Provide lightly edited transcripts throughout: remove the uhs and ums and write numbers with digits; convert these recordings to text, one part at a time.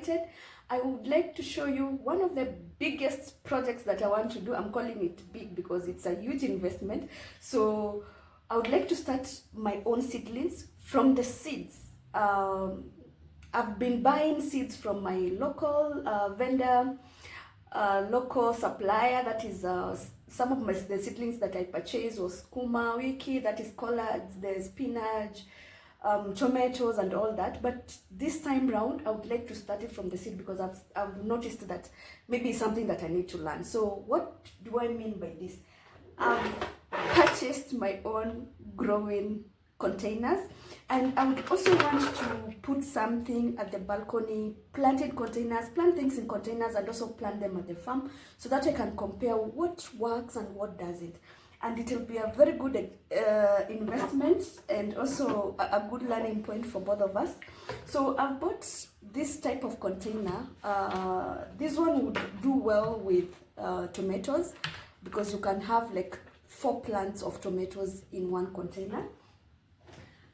excited. I would like to show you one of the biggest projects that I want to do. I'm calling it big because it's a huge investment. So I would like to start my own seedlings from the seeds. I've been buying seeds from my local vendor, local supplier. That is some of the seedlings that I purchased was Sukuma wiki, that is collards, the spinach, tomatoes and all that. But this time round I would like to start it from the seed because I've noticed that maybe it's something that I need to learn. So what do I mean by this? I've purchased my own growing containers, and I would also want to put something at the balcony, planted containers, plant things in containers and also plant them at the farm so that I can compare what works and what doesn't. And it will be a very good investment and also a good learning point for both of us. So I've bought this type of container. This one would do well with tomatoes because you can have like 4 plants of tomatoes in one container.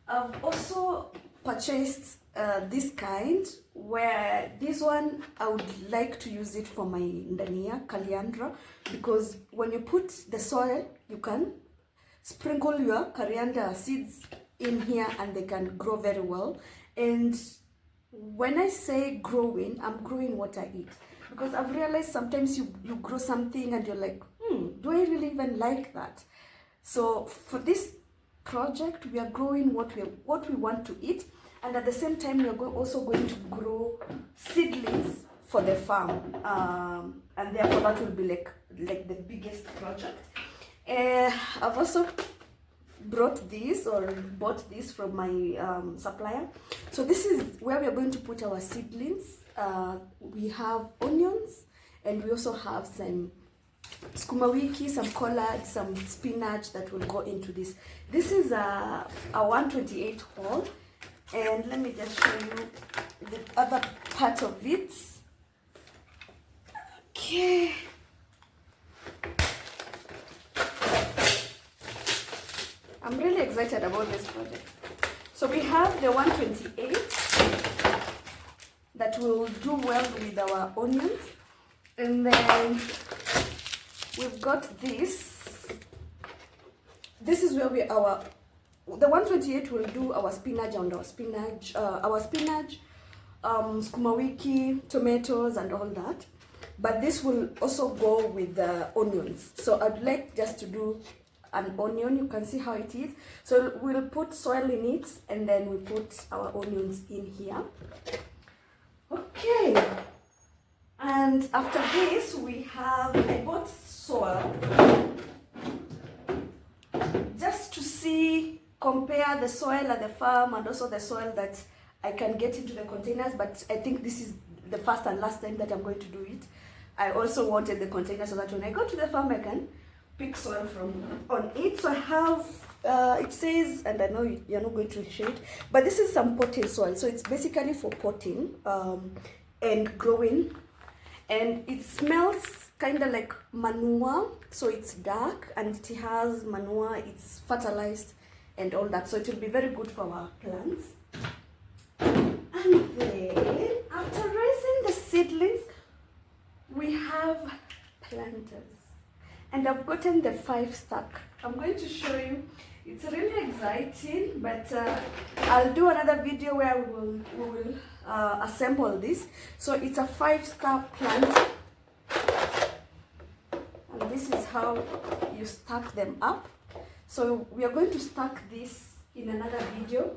I've also purchased this kind, where this one I would like to use it for my Ndania coriander, because when you put the soil, you can sprinkle your coriander seeds in here and they can grow very well. And when I say growing, I'm growing what I eat, because I've realized sometimes you grow something and you're like, do I really even like that? So for this project, we are growing what we want to eat, and at the same time we are also going to grow seedlings for the farm, and therefore that will be like the biggest project. I've also bought this from my supplier. So this is where we are going to put our seedlings. We have onions, and we also have some Sukuma wiki, some collards, some spinach that will go into this. This is a 128 hole, and let me just show you the other part of it. Okay. I'm really excited about this project. So we have the 128 that will do well with our onions, and then we've got this. This is where the 128 will do our spinach and our spinach, Sukuma wiki, tomatoes and all that. But this will also go with the onions. So I'd like just to do an onion. You can see how it is. So we'll put soil in it, and then we put our onions in here. Okay. And after this, I bought soil just to compare the soil at the farm and also the soil that I can get into the containers. But I think this is the first and last time that I'm going to do it. I also wanted the container so that when I go to the farm, I can pick soil on it. So I have, it says, and I know you're not going to show it, but this is some potting soil. So it's basically for potting and growing. And it smells kind of like manure, so it's dark and it has manure, it's fertilized and all that, so it will be very good for our plants. And then after raising the seedlings, we have planters, and I've gotten the 5 stack. I'm going to show you. It's really exciting, but I'll do another video where we will assemble this. So it's a 5-stack planter, and this is how you stack them up. So we are going to stack this in another video,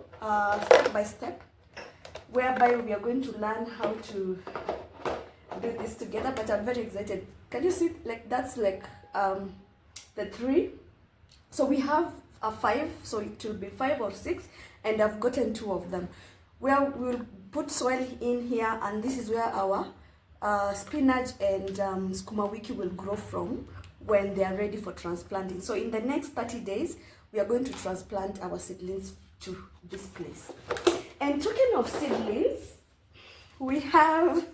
step by step, whereby we are going to learn how to do this together. But I'm very excited. Can you see, like, that's like the 3. So we have a 5, so it will be 5 or 6, and I've gotten 2 of them. Where we'll put soil in here, and this is where our spinach and Sukuma wiki will grow from when they are ready for transplanting. So in the next 30 days, we are going to transplant our seedlings to this place. And talking of seedlings, we have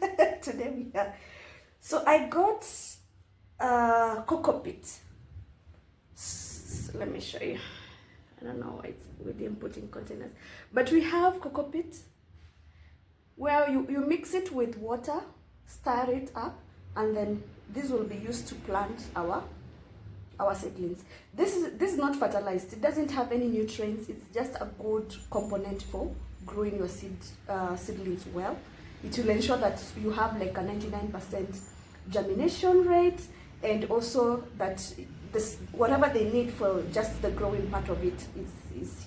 so I got cocoa pit. Let me show you. I don't know why we didn't put in containers, but we have cocoa pit, where you mix it with water, stir it up, and then this will be used to plant our seedlings. This is not fertilized. It doesn't have any nutrients. It's just a good component for growing your seedlings well. It will ensure that you have like a 99% germination rate, and also that this whatever they need for just the growing part of it is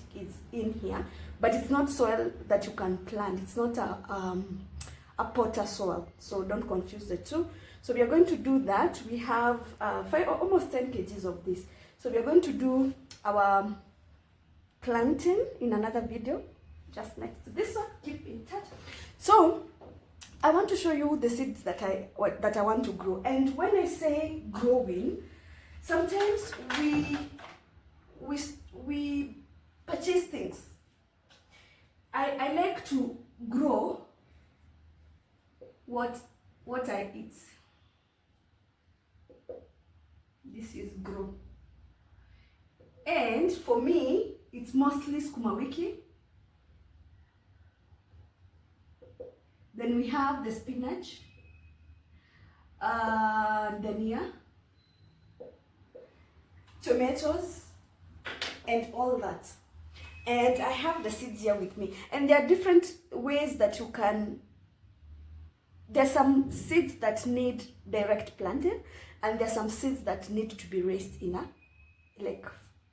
in here. But it's not soil that you can plant. It's not a potter soil, so don't confuse the two. So we are going to do that. We have almost 10 kgs of this. So we are going to do our planting in another video, just next to this one. Keep in touch. So I want to show you the seeds that I want to grow. And when I say growing, sometimes we purchase things. I like to grow what I eat. This is grow. And for me, it's mostly sukuma wiki. Then we have the spinach, dania, tomatoes, and all that. And I have the seeds here with me. And there are different ways that you can. There's some seeds that need direct planting, and there's some seeds that need to be raised in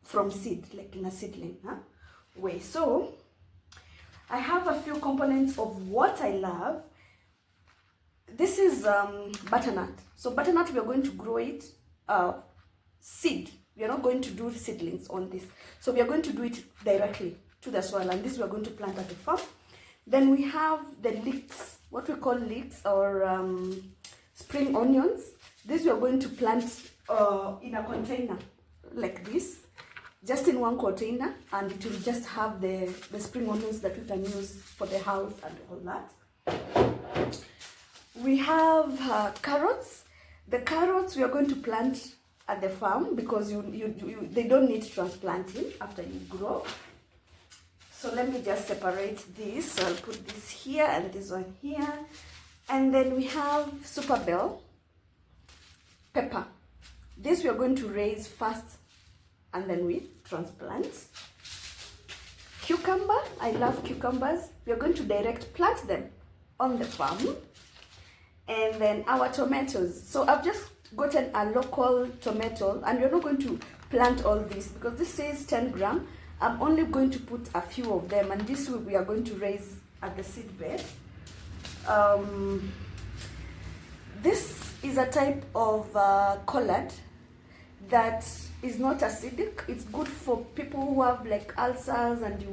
from seed, like in a seedling way. So I have a few components of what I love. This is butternut. So butternut, we are going to grow it seed. We are not going to do seedlings on this. So we are going to do it directly to the soil, and this we are going to plant at the farm. Then we have the leeks, what we call leeks, or spring onions. This we are going to plant in a container like this, just in one container, and it will just have the spring onions that we can use for the house and all that. We have carrots. The carrots we are going to plant at the farm because they don't need transplanting after you grow. So let me just separate this. So I'll put this here and this one here. And then we have super bell pepper. This we are going to raise first and then we transplant. Cucumber, I love cucumbers. We are going to direct plant them on the farm. And then our tomatoes. So I've just gotten a local tomato, and we're not going to plant all this because this says 10 grams. I'm only going to put a few of them, and this we are going to raise at the seed bed. This is a type of collard that is not acidic. It's good for people who have like ulcers, and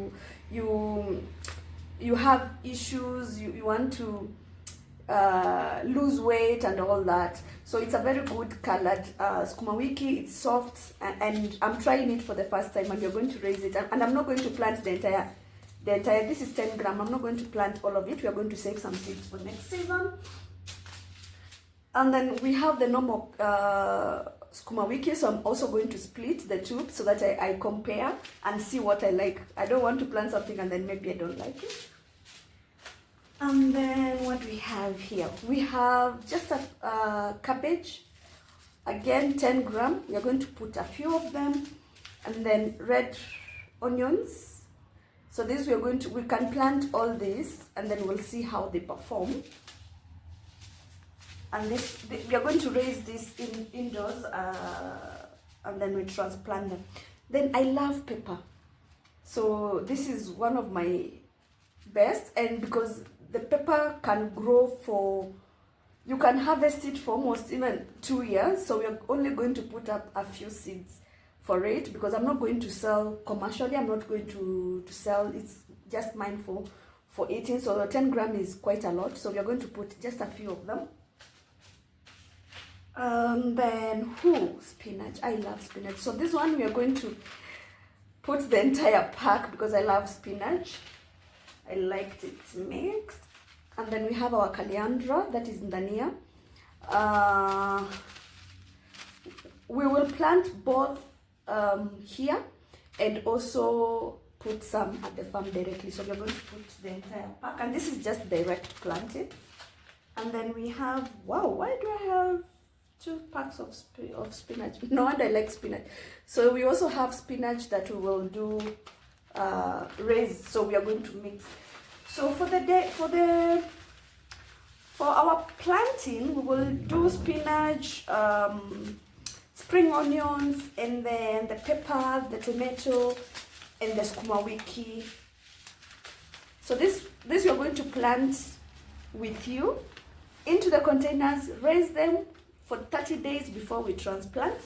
you have issues, you want to lose weight and all that. So it's a very good colored sukuma wiki. It's soft, and I'm trying it for the first time, and we're going to raise it, and I'm not going to plant the entire this is 10 grams. I'm not going to plant all of it. We are going to save some seeds for next season. And then we have the normal sukuma wiki, so I'm also going to split the tube so that I compare and see what I like. I don't want to plant something and then maybe I don't like it. And then what we have here, we have just a cabbage, again 10 grams. We are going to put a few of them, and then red onions. So this we can plant all this, and then we'll see how they perform. And we are going to raise this indoors, and then we transplant them. Then I love pepper. So this is one of my best, and because the pepper can grow you can harvest it for almost even 2 years. So we are only going to put up a few seeds for it, because I'm not going to sell commercially. I'm not going to sell. It's just mine for eating. So 10 grams is quite a lot. So we are going to put just a few of them. Then spinach. I love spinach. So this one we are going to put the entire pack because I love spinach. I liked it mixed. And then we have our caliandra, that is dania. We will plant both here and also put some at the farm directly. So we're going to put the entire pack, and this is just direct planting. And then we have, wow, why do I have 2 packs of spinach? No wonder I like spinach. So we also have spinach that we will do raise. So we are going to mix. So for our planting, we will do spinach, spring onions, and then the pepper, the tomato, and the sukuma wiki. So this we are going to plant with you into the containers, raise them for 30 days before we transplant.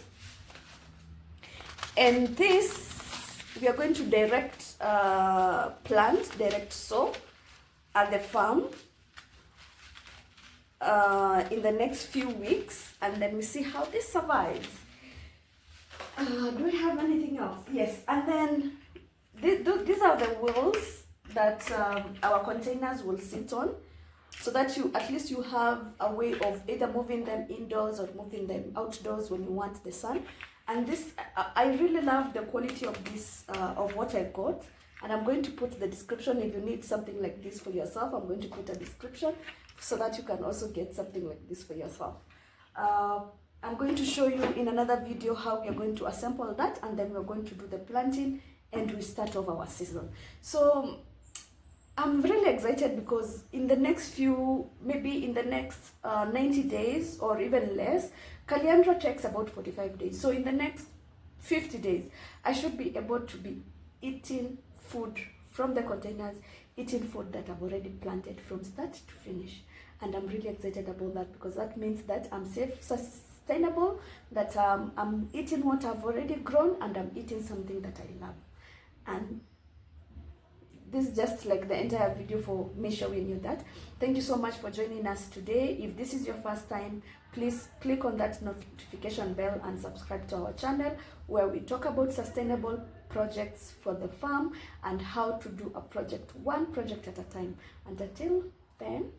And this we are going to direct plant, direct sow at the farm in the next few weeks, and then we see how this survives. Do we have anything else? Yes, and then these are the wheels that our containers will sit on, so that you at least you have a way of either moving them indoors or moving them outdoors when you want the sun. And this, I really love the quality of this, of what I got. And I'm going to put the description if you need something like this for yourself. I'm going to put a description so that you can also get something like this for yourself. I'm going to show you in another video how we are going to assemble that, and then we're going to do the planting and we start off our season. So I'm really excited because in the next few, maybe in the next 90 days or even less, Kaliandra takes about 45 days. So in the next 50 days, I should be able to be eating food from the containers, eating food that I've already planted from start to finish. And I'm really excited about that because that means that I'm sustainable, that I'm eating what I've already grown, and I'm eating something that I love. And this is just like the entire video for me showing you that. Thank you so much for joining us today. If this is your first time, please click on that notification bell and subscribe to our channel, where we talk about sustainable projects for the farm and how to do a project, one project at a time. And until then,